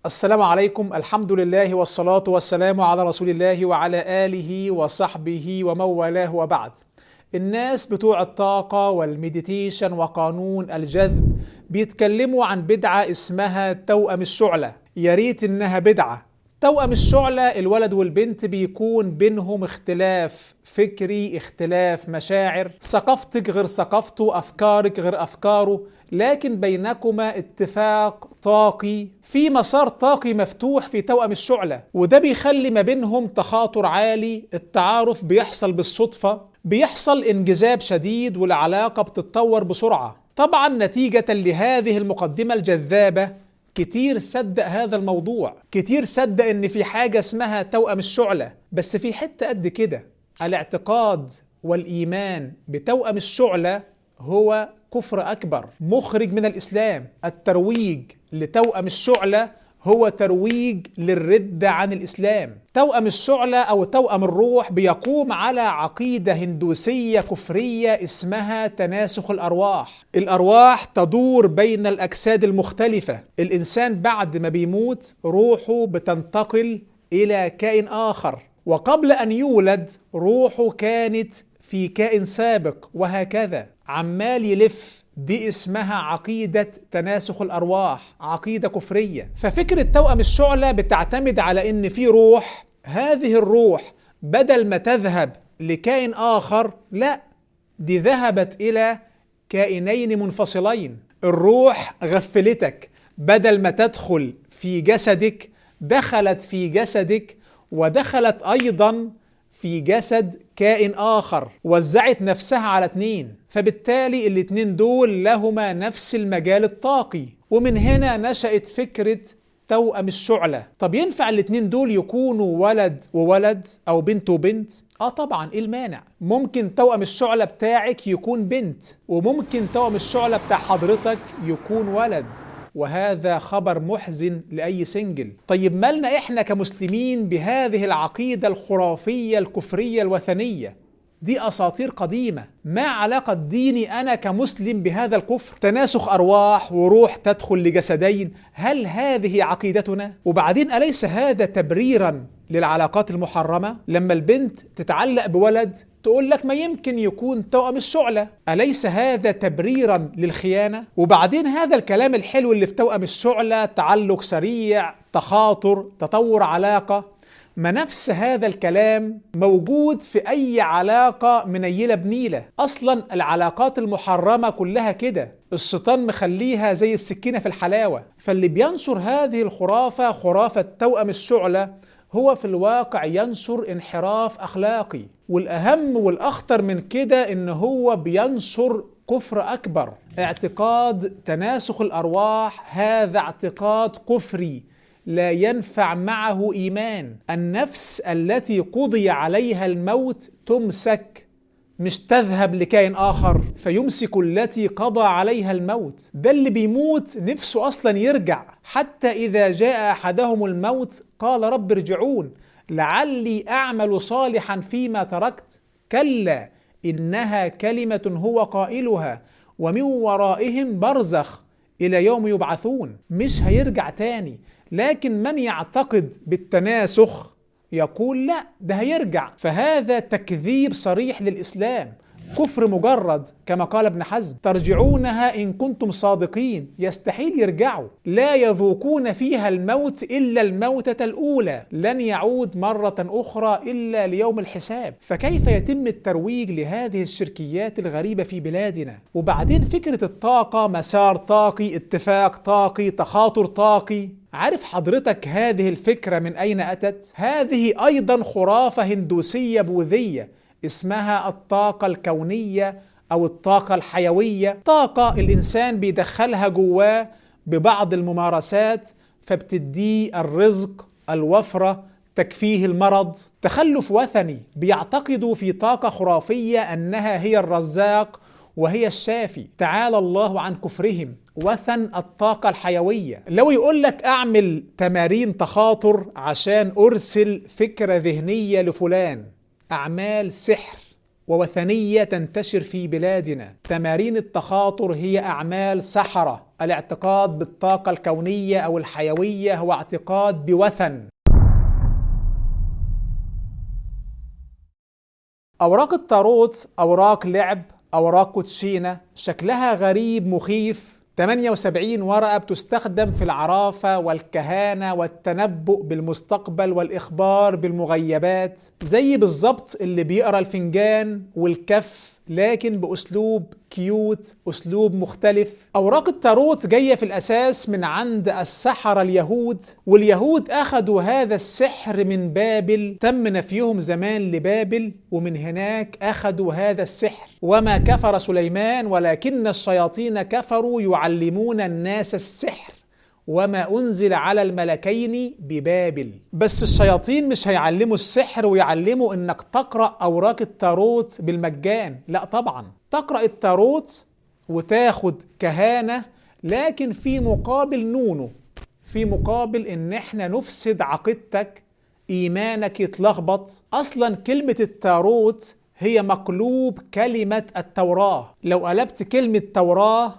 السلام عليكم. الحمد لله والصلاة والسلام على رسول الله وعلى آله وصحبه ومن والاه، وبعد. الناس بتوع الطاقة والمديتيشن وقانون الجذب بيتكلموا عن بدعة اسمها توأم الشعلة. يا ريت انها بدعة. توأم الشعلة الولد والبنت بيكون بينهم اختلاف فكري، اختلاف مشاعر، ثقافتك غير ثقافته، افكارك غير افكاره، لكن بينكما اتفاق طاقي في مسار طاقي مفتوح في توأم الشعلة، وده بيخلي ما بينهم تخاطر عالي. التعارف بيحصل بالصدفة، بيحصل انجذاب شديد، والعلاقة بتتطور بسرعة. طبعا نتيجة لهذه المقدمة الجذابة كتير صدق هذا الموضوع، كتير صدق ان في حاجة اسمها توأم الشعلة، بس في حتة قد كده. الاعتقاد والإيمان بتوأم الشعلة هو كفر أكبر مخرج من الإسلام. الترويج لتوأم الشعلة هو ترويج للردة عن الإسلام. توأم الشعلة أو توأم الروح بيقوم على عقيدة هندوسية كفرية اسمها تناسخ الأرواح. الأرواح تدور بين الأجساد المختلفة. الإنسان بعد ما بيموت روحه بتنتقل إلى كائن آخر، وقبل أن يولد روحه كانت في كائن سابق، وهكذا عمال يلف. دي اسمها عقيدة تناسخ الأرواح، عقيدة كفرية. ففكرة توأم الشعلة بتعتمد على إن في روح، هذه الروح بدل ما تذهب لكائن آخر، لا، دي ذهبت إلى كائنين منفصلين. الروح غفلتك، بدل ما تدخل في جسدك دخلت في جسدك، ودخلت أيضا في جسد كائن آخر، وزعت نفسها على اتنين، فبالتالي الاتنين دول لهما نفس المجال الطاقي، ومن هنا نشأت فكرة توأم الشعلة. طب ينفع الاتنين دول يكونوا ولد وولد أو بنت وبنت؟ طبعا، إيه المانع؟ ممكن توأم الشعلة بتاعك يكون بنت، وممكن توأم الشعلة بتاع حضرتك يكون ولد، وهذا خبر محزن لأي سنجل. طيب مالنا إحنا كمسلمين بهذه العقيدة الخرافية الكفرية الوثنية؟ دي أساطير قديمة. ما علاقة ديني أنا كمسلم بهذا الكفر؟ تناسخ أرواح وروح تدخل لجسدين، هل هذه عقيدتنا؟ وبعدين أليس هذا تبريرا للعلاقات المحرمة؟ لما البنت تتعلق بولد تقول لك ما يمكن يكون توأم الشعلة، أليس هذا تبريرا للخيانة؟ وبعدين هذا الكلام الحلو اللي في توأم الشعلة، تعلق سريع، تخاطر، تطور علاقة، ما نفس هذا الكلام موجود في أي علاقة منيلة بنيلة. أصلا العلاقات المحرمة كلها كده، الشيطان مخليها زي السكينة في الحلاوة. فاللي بينشر هذه الخرافة، خرافة توأم الشعلة، هو في الواقع ينشر انحراف أخلاقي، والأهم والأخطر من كده إن هو بينشر كفر أكبر. اعتقاد تناسخ الأرواح هذا اعتقاد كفري لا ينفع معه إيمان. النفس التي قضي عليها الموت تمسك، مش تذهب لكائن آخر فيمسك التي قضى عليها الموت. ده اللي بيموت نفسه أصلا يرجع، حتى إذا جاء أحدهم الموت قال رب ارجعون لعلي أعمل صالحا فيما تركت، كلا إنها كلمة هو قائلها ومن ورائهم برزخ إلى يوم يبعثون. مش هيرجع تاني. لكن من يعتقد بالتناسخ يقول لا، ده هيرجع، فهذا تكذيب صريح للإسلام، كفر مجرد. كما قال ابن حزم ترجعونها إن كنتم صادقين، يستحيل يرجعوا. لا يذوقون فيها الموت إلا الموتة الأولى، لن يعود مرة أخرى إلا ليوم الحساب. فكيف يتم الترويج لهذه الشركيات الغريبة في بلادنا؟ وبعدين فكرة الطاقة، مسار طاقي، اتفاق طاقي، تخاطر طاقي، عارف حضرتك هذه الفكرة من أين أتت؟ هذه أيضا خرافة هندوسية بوذية اسمها الطاقة الكونية أو الطاقة الحيوية. طاقة الإنسان بيدخلها جواه ببعض الممارسات فبتديه الرزق، الوفرة، تكفيه المرض. تخلف وثني، بيعتقدوا في طاقة خرافية أنها هي الرزاق وهي الشافي. تعالى الله عن كفرهم. وثن الطاقة الحيوية. لو يقول لك أعمل تمارين تخاطر عشان أرسل فكرة ذهنية لفلان، أعمال سحر ووثنية تنتشر في بلادنا. تمارين التخاطر هي أعمال سحرة الاعتقاد بالطاقة الكونية أو الحيوية هو اعتقاد بوثن. أوراق التاروت أوراق لعب، أوراق كوتشينة، شكلها غريب مخيف. 78 ورقة بتستخدم في العرافة والكهانة والتنبؤ بالمستقبل والإخبار بالمغيبات، زي بالظبط اللي بيقرأ الفنجان والكف لكن بأسلوب كيوت، أسلوب مختلف. أوراق التاروت جاية في الأساس من عند السحرة اليهود، واليهود أخذوا هذا السحر من بابل، تم نفيهم زمان لبابل، ومن هناك أخذوا هذا السحر. وما كفر سليمان ولكن الشياطين كفروا يعلمون الناس السحر وما أنزل على الملكين ببابل. بس الشياطين مش هيعلموا السحر ويعلموا إنك تقرأ أوراق التاروت بالمجان، لا طبعا. تقرأ التاروت وتاخد كهانة، لكن في مقابل نونو، في مقابل إن احنا نفسد عقيدتك، إيمانك يتلخبط. أصلا كلمة التاروت هي مقلوب كلمة التوراة، لو قلبت كلمة توراة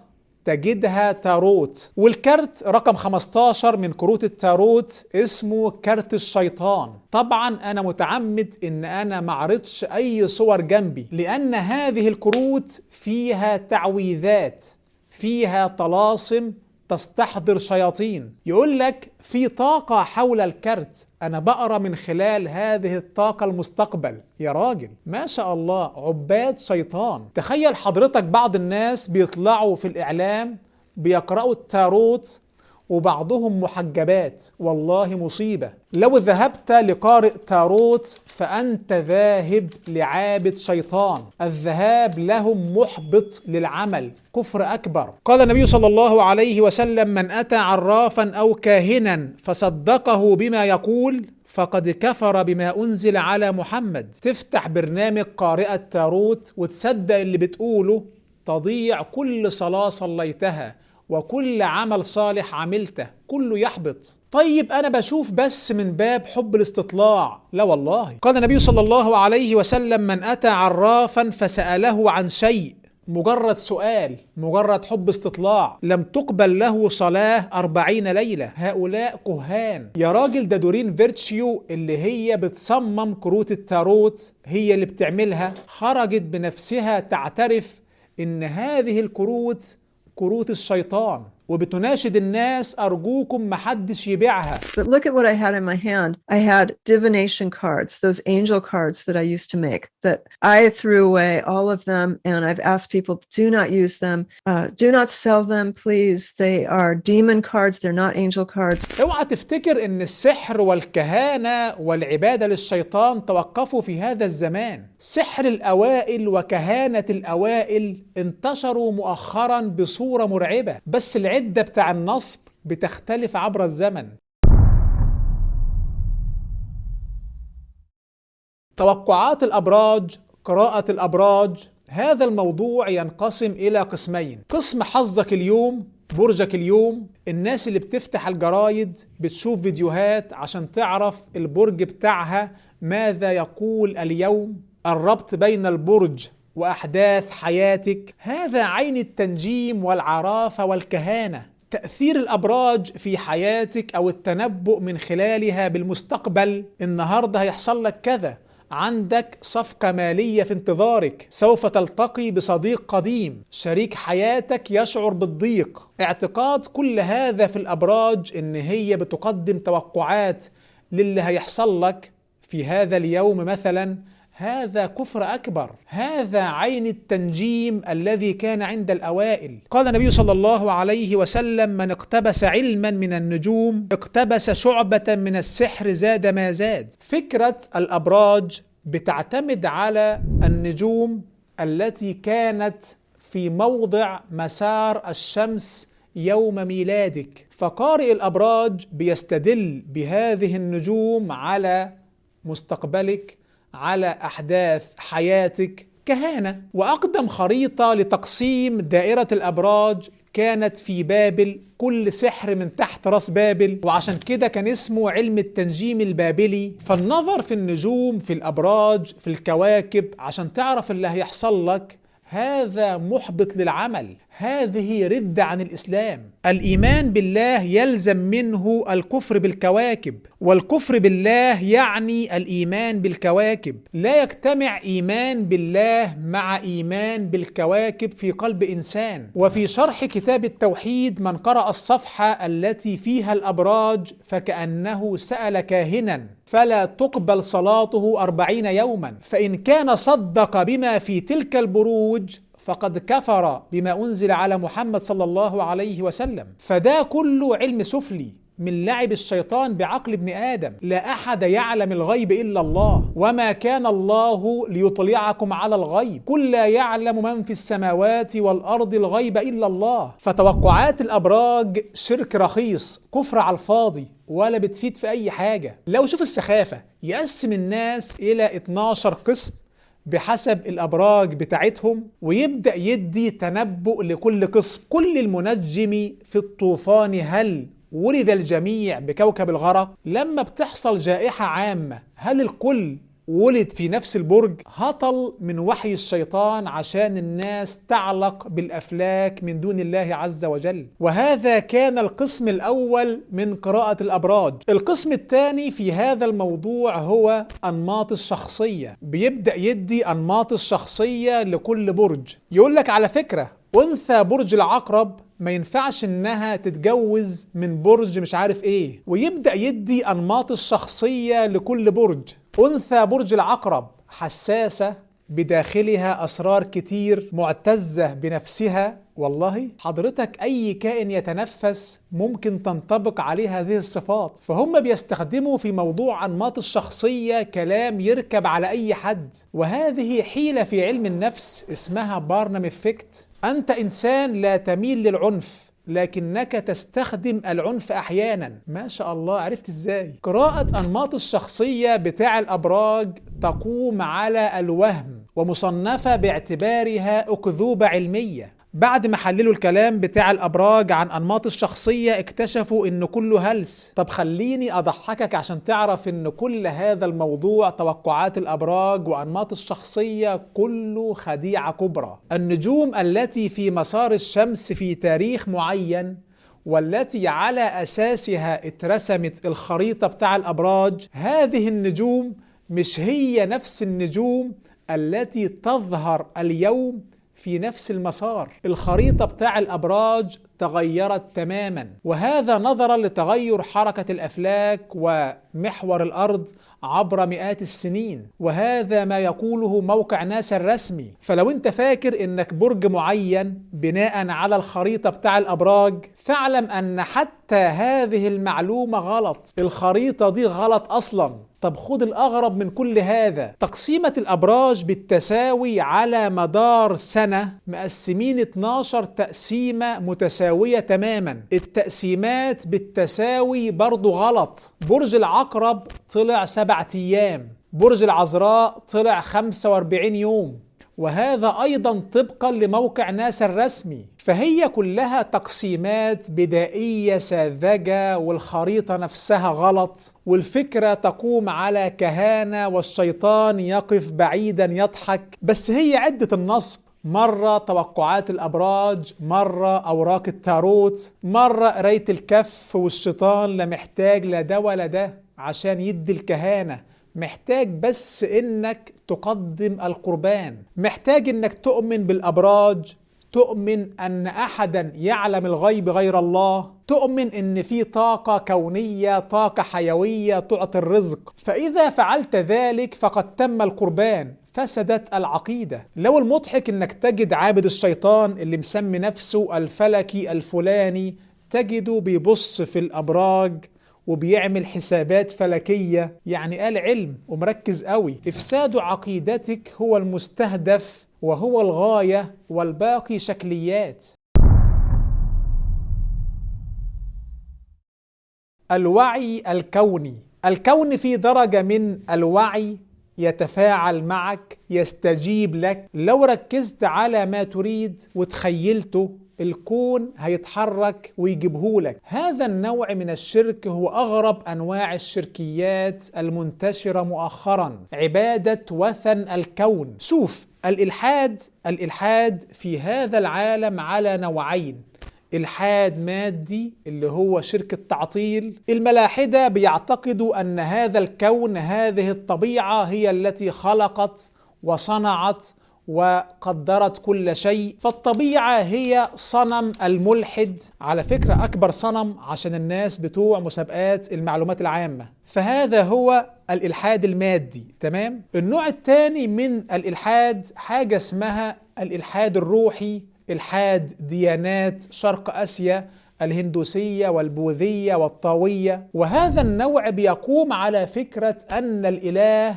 تجدها تاروت. والكارت رقم 15 من كروت التاروت اسمه كارت الشيطان. طبعا انا متعمد ان انا معرضش اي صور جنبي، لان هذه الكروت فيها تعويذات، فيها طلاسم تستحضر شياطين. يقول لك في طاقة حول الكارت، أنا بقرأ من خلال هذه الطاقة المستقبل. يا راجل ما شاء الله، عباد شيطان. تخيل حضرتك بعض الناس بيطلعوا في الإعلام بيقرأوا التاروت وبعضهم محجبات، والله مصيبة. لو ذهبت لقارئ تاروت فأنت ذاهب لعابد شيطان، الذهاب لهم محبط للعمل، كفر أكبر. قال النبي صلى الله عليه وسلم: من أتى عرافا أو كاهنا فصدقه بما يقول فقد كفر بما أنزل على محمد. تفتح برنامج قارئة تاروت وتصدق اللي بتقوله، تضيع كل صلاة صليتها وكل عمل صالح عملته، كله يحبط. طيب أنا بشوف بس من باب حب الاستطلاع، لا والله. قال النبي صلى الله عليه وسلم: من أتى عرافا فسأله عن شيء، مجرد سؤال، مجرد حب استطلاع، لم تقبل له صلاة 40 ليلة. هؤلاء كهان يا راجل. ده دورين فيرتشيو اللي هي بتصمم كروت التاروت، هي اللي بتعملها، خرجت بنفسها تعترف إن هذه الكروت كروت الشيطان، وبتناشد الناس أرجوكم محدش يبيعها. But look at what I had in my hand. I had divination cards, those angel cards that I used to make, that I threw away all of them, and I've asked people, do not use them, do not sell them, please. They are demon cards, they're not angel cards. اوعى تفتكر ان السحر والكهانة والعبادة للشيطان توقفوا في هذا الزمان. سحر الأوائل وكهانة الأوائل انتشروا مؤخرا بصورة مرعبة، بس العدة بتاع النصب بتختلف عبر الزمن. توقعات الأبراج، قراءة الأبراج، هذا الموضوع ينقسم إلى قسمين. قسم حظك اليوم، برجك اليوم. الناس اللي بتفتح الجرايد بتشوف فيديوهات عشان تعرف البرج بتاعها ماذا يقول اليوم، الربط بين البرج وأحداث حياتك، هذا عين التنجيم والعرافة والكهانة. تأثير الأبراج في حياتك أو التنبؤ من خلالها بالمستقبل، النهاردة هيحصل لك كذا، عندك صفقة مالية في انتظارك، سوف تلتقي بصديق قديم، شريك حياتك يشعر بالضيق. اعتقاد كل هذا في الأبراج إن هي بتقدم توقعات للي هيحصل لك في هذا اليوم مثلا، هذا كفر أكبر. هذا عين التنجيم الذي كان عند الأوائل. قال النبي صلى الله عليه وسلم: من اقتبس علما من النجوم اقتبس شعبة من السحر زاد ما زاد. فكرة الأبراج بتعتمد على النجوم التي كانت في موضع مسار الشمس يوم ميلادك، فقارئ الأبراج بيستدل بهذه النجوم على مستقبلك، على أحداث حياتك، كهانة. وأقدم خريطة لتقسيم دائرة الأبراج كانت في بابل، كل سحر من تحت راس بابل، وعشان كده كان اسمه علم التنجيم البابلي. فالنظر في النجوم، في الأبراج، في الكواكب عشان تعرف اللي هيحصل لك، هذا محبط للعمل، هذه ردة عن الإسلام. الإيمان بالله يلزم منه الكفر بالكواكب، والكفر بالله يعني الإيمان بالكواكب. لا يجتمع إيمان بالله مع إيمان بالكواكب في قلب إنسان. وفي شرح كتاب التوحيد من قرأ الصفحة التي فيها الأبراج فكأنه سأل كاهنا فلا تقبل صلاته 40 يوما، فإن كان صدق بما في تلك البروج فقد كفر بما أنزل على محمد صلى الله عليه وسلم. فده كله علم سفلي من لعب الشيطان بعقل ابن آدم. لا أحد يعلم الغيب إلا الله، وما كان الله ليطلعكم على الغيب، قل لا يعلم من في السماوات والأرض الغيب إلا الله. فتوقعات الأبراج شرك رخيص، كفر على الفاضي، ولا بتفيد في أي حاجة. لو شوف السخافة، يقسم الناس إلى 12 قسم بحسب الأبراج بتاعتهم، ويبدأ يدي تنبؤ لكل قسم. كل المنجم في الطوفان هل ولد الجميع بكوكب الغرق؟ لما بتحصل جائحة عامة هل الكل ولد في نفس البرج؟ هطل من وحي الشيطان عشان الناس تعلق بالأفلاك من دون الله عز وجل. وهذا كان القسم الأول من قراءة الأبراج. القسم الثاني في هذا الموضوع هو أنماط الشخصية. بيبدأ يدي أنماط الشخصية لكل برج. يقول لك على فكرة أنثى برج العقرب ما ينفعش انها تتجوز من برج مش عارف ايه، ويبدأ يدي انماط الشخصية لكل برج. انثى برج العقرب حساسة، بداخلها اسرار كتير، معتزة بنفسها. والله حضرتك اي كائن يتنفس ممكن تنطبق عليه هذه الصفات. فهم بيستخدموا في موضوع انماط الشخصية كلام يركب على اي حد، وهذه حيلة في علم النفس اسمها بارنم إفكت. أنت إنسان لا تميل للعنف، لكنك تستخدم العنف أحيانا. ما شاء الله، عرفت إزاي؟ قراءة أنماط الشخصية بتاع الأبراج تقوم على الوهم، ومصنفة باعتبارها أكذوبة علمية. بعد ما حللوا الكلام بتاع الأبراج عن أنماط الشخصية اكتشفوا إن كله هلس. طب خليني أضحكك عشان تعرف إن كل هذا الموضوع توقعات الأبراج وأنماط الشخصية كله خديعة كبرى. النجوم التي في مسار الشمس في تاريخ معين والتي على أساسها اترسمت الخريطة بتاع الأبراج، هذه النجوم مش هي نفس النجوم التي تظهر اليوم في نفس المسار. الخريطة بتاع الأبراج تغيرت تماما، وهذا نظرا لتغير حركة الأفلاك ومحور الأرض عبر مئات السنين، وهذا ما يقوله موقع ناسا الرسمي. فلو انت فاكر انك برج معين بناء على الخريطة بتاع الأبراج، فاعلم ان حتى هذه المعلومة غلط. الخريطة دي غلط أصلا. طب خد الأغرب من كل هذا، تقسيمة الأبراج بالتساوي على مدار سنة مقسمين 12 تقسيمة متساوية تماما. التقسيمات بالتساوي برضو غلط. برج العقرب طلع 7 أيام، برج العذراء طلع 45 يوم، وهذا أيضا طبقا لموقع ناسا الرسمي. فهي كلها تقسيمات بدائية ساذجة، والخريطة نفسها غلط، والفكرة تقوم على كهانة، والشيطان يقف بعيدا يضحك. بس هي عدة النصب، مرة توقعات الأبراج، مرة أوراق التاروت، مرة قراية الكف. والشيطان لا محتاج لا ده ولا ده عشان يدي الكهانة، محتاج بس إنك تقدم القربان، محتاج إنك تؤمن بالأبراج، تؤمن أن أحدا يعلم الغيب غير الله، تؤمن أن في طاقة كونية، طاقة حيوية تعطي الرزق. فإذا فعلت ذلك فقد تم القربان، فسدت العقيدة. لو المضحك أنك تجد عابد الشيطان اللي مسمي نفسه الفلكي الفلاني، تجده بيبص في الأبراج وبيعمل حسابات فلكية، يعني قال علم ومركز قوي. إفساد عقيدتك هو المستهدف وهو الغاية، والباقي شكليات. الوعي الكوني. الكون في درجة من الوعي يتفاعل معك، يستجيب لك لو ركزت على ما تريد وتخيلته الكون هيتحرك ويجيبهولك. هذا النوع من الشرك هو أغرب أنواع الشركيات المنتشرة مؤخرا، عبادة وثن الكون. شوف، الإلحاد في هذا العالم على نوعين: إلحاد مادي اللي هو شرك التعطيل. الملاحدة بيعتقدوا أن هذا الكون، هذه الطبيعة هي التي خلقت وصنعت وقدرت كل شيء، فالطبيعة هي صنم الملحد. على فكرة أكبر صنم عشان الناس بتوع مسابقات المعلومات العامة. فهذا هو الإلحاد المادي، تمام؟ النوع الثاني من الإلحاد حاجة اسمها الإلحاد الروحي، إلحاد ديانات شرق آسيا، الهندوسية والبوذية والطاوية. وهذا النوع بيقوم على فكرة أن الإله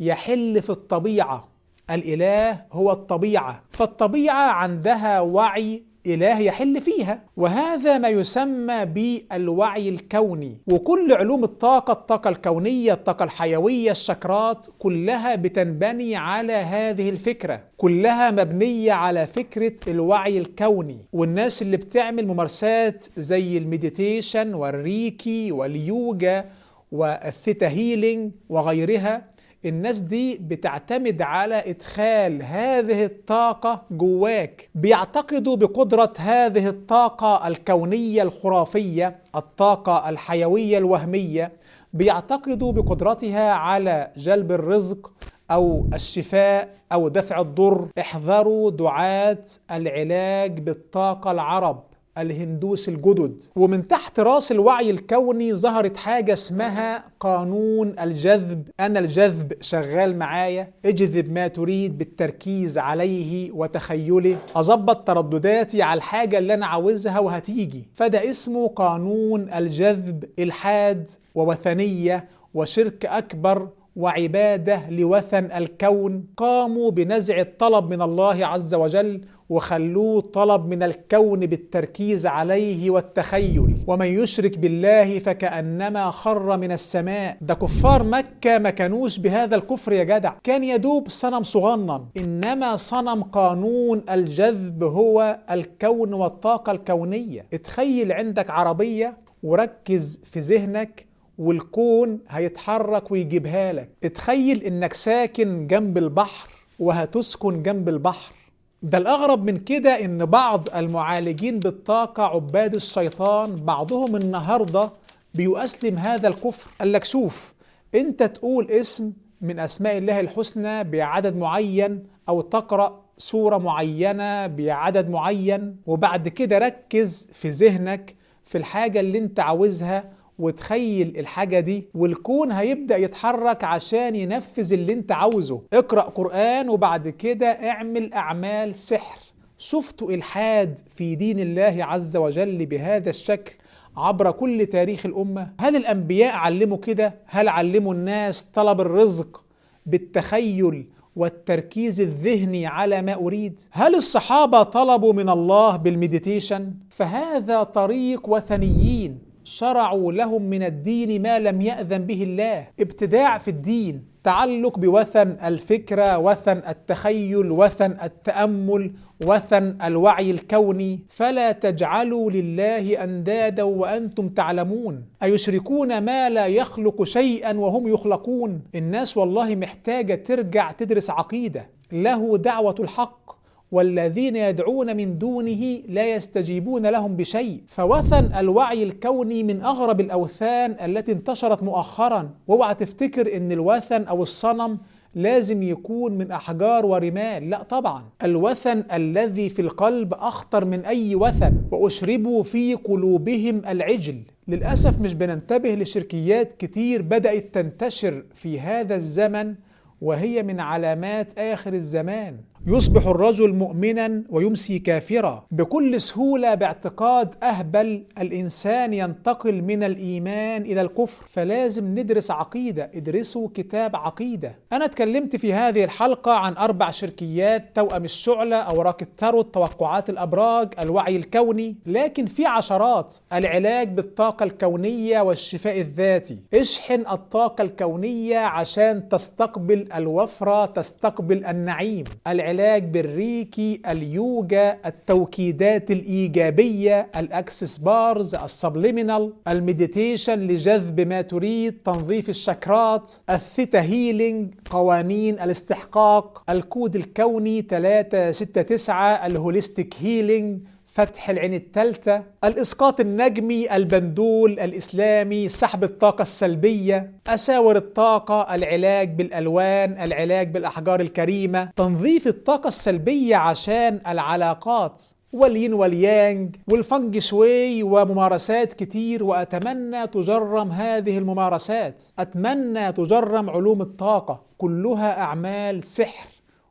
يحل في الطبيعة. الإله هو الطبيعة، فالطبيعة عندها وعي إله يحل فيها، وهذا ما يسمى بالوعي الكوني. وكل علوم الطاقة الكونية، الطاقة الحيوية، الشكرات، كلها بتنبني على هذه الفكرة، كلها مبنية على فكرة الوعي الكوني. والناس اللي بتعمل ممارسات زي المديتيشن والريكي واليوجا والثيتا هيلينج وغيرها، الناس دي بتعتمد على إدخال هذه الطاقة جواك. بيعتقدوا بقدرة هذه الطاقة الكونية الخرافية، الطاقة الحيوية الوهمية، بيعتقدوا بقدرتها على جلب الرزق أو الشفاء أو دفع الضر. احذروا دعاة العلاج بالطاقة العرب الهندوس الجدد. ومن تحت راس الوعي الكوني ظهرت حاجة اسمها قانون الجذب. أنا الجذب شغال معايا، اجذب ما تريد بالتركيز عليه وتخيله، أظبط تردداتي على الحاجة اللي أنا عاوزها وهتيجي. فده اسمه قانون الجذب. إلحاد ووثنية وشرك أكبر وعبادة لوثن الكون. قاموا بنزع الطلب من الله عز وجل وخلوه طلب من الكون بالتركيز عليه والتخيل. ومن يشرك بالله فكأنما خر من السماء. ده كفار مكة ما كانوش بهذا الكفر يا جدع، كان يدوب صنم صغنن، إنما صنم قانون الجذب هو الكون والطاقة الكونية. اتخيل عندك عربية وركز في ذهنك والكون هيتحرك ويجيبها لك. اتخيل انك ساكن جنب البحر وهتسكن جنب البحر. ده الأغرب من كده إن بعض المعالجين بالطاقة عباد الشيطان بعضهم النهاردة بيؤسلم هذا الكفر. قال لك شوف، أنت تقول اسم من أسماء الله الحسنى بعدد معين أو تقرأ سورة معينة بعدد معين، وبعد كده ركز في ذهنك في الحاجة اللي أنت عاوزها وتخيل الحاجة دي، والكون هيبدأ يتحرك عشان ينفذ اللي انت عاوزه. اقرأ قرآن وبعد كده اعمل أعمال سحر. شفتوا إلحاد في دين الله عز وجل بهذا الشكل عبر كل تاريخ الأمة؟ هل الأنبياء علموا كده؟ هل علموا الناس طلب الرزق بالتخيل والتركيز الذهني على ما أريد؟ هل الصحابة طلبوا من الله بالمديتيشن؟ فهذا طريق وثنيين شرعوا لهم من الدين ما لم يأذن به الله. ابتداع في الدين، تعلق بوثن الفكرة، وثن التخيل، وثن التأمل، وثن الوعي الكوني. فلا تجعلوا لله أندادا وأنتم تعلمون أيشركون ما لا يخلق شيئا وهم يخلقون. الناس والله محتاجة ترجع تدرس عقيدة. له دعوة الحق والذين يدعون من دونه لا يستجيبون لهم بشيء. فوثن الوعي الكوني من أغرب الأوثان التي انتشرت مؤخرا. واوعى تفتكر إن الوثن أو الصنم لازم يكون من أحجار ورمال، لا طبعا. الوثن الذي في القلب أخطر من أي وثن. وأشربوا في قلوبهم العجل. للأسف مش بننتبه لشركيات كتير بدأت تنتشر في هذا الزمن، وهي من علامات آخر الزمان. يصبح الرجل مؤمنا ويمسي كافرا بكل سهولة باعتقاد أهبل. الإنسان ينتقل من الإيمان إلى الكفر، فلازم ندرس عقيدة. ادرسوا كتاب عقيدة. أنا اتكلمت في هذه الحلقة عن 4 شركيات: توأم الشعلة، أوراق التاروت، توقعات الأبراج، الوعي الكوني، لكن في عشرات. العلاج بالطاقة الكونية والشفاء الذاتي. اشحن الطاقة الكونية عشان تستقبل الوفرة، تستقبل النعيم. العلاج العلاج بالريكي، اليوجا، التوكيدات الإيجابية، الأكسس بارز، السبليمينال، المديتيشن لجذب ما تريد، تنظيف الشكرات، الثيتا هيلينج، قوانين الاستحقاق، الكود الكوني 369، الهوليستيك هيلينج، فتح العين الثالثة، الإسقاط النجمي، البندول الإسلامي، سحب الطاقة السلبية، أساور الطاقة، العلاج بالألوان، العلاج بالأحجار الكريمة، تنظيف الطاقة السلبية عشان العلاقات والين واليانج والفنج شوي وممارسات كتير. وأتمنى تجرم هذه الممارسات، أتمنى تجرم علوم الطاقة، كلها أعمال سحر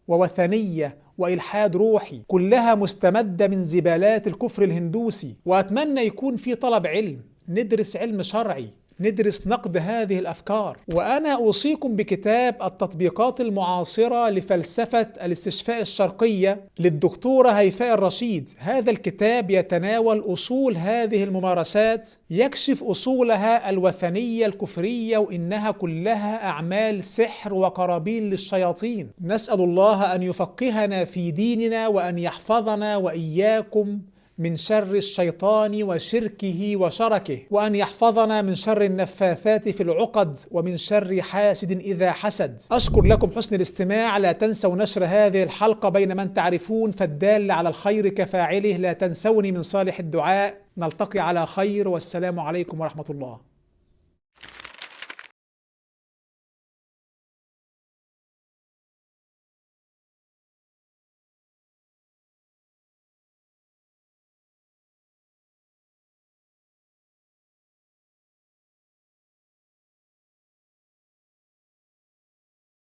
ووثنية وإلحاد روحي، كلها مستمدة من زبالات الكفر الهندوسي. وأتمنى يكون في طلب علم، ندرس علم شرعي، ندرس نقد هذه الأفكار. وأنا أوصيكم بكتاب التطبيقات المعاصرة لفلسفة الاستشفاء الشرقية للدكتورة هيفاء الرشيد. هذا الكتاب يتناول أصول هذه الممارسات، يكشف أصولها الوثنية الكفرية، وإنها كلها أعمال سحر وقرابين للشياطين. نسأل الله أن يفقهنا في ديننا، وأن يحفظنا وإياكم من شر الشيطان وشركه وشركه، وأن يحفظنا من شر النفاثات في العقد، ومن شر حاسد إذا حسد. أشكر لكم حسن الاستماع. لا تنسوا نشر هذه الحلقة بين من تعرفون، فالدال على الخير كفاعله. لا تنسوني من صالح الدعاء. نلتقي على خير، والسلام عليكم ورحمة الله.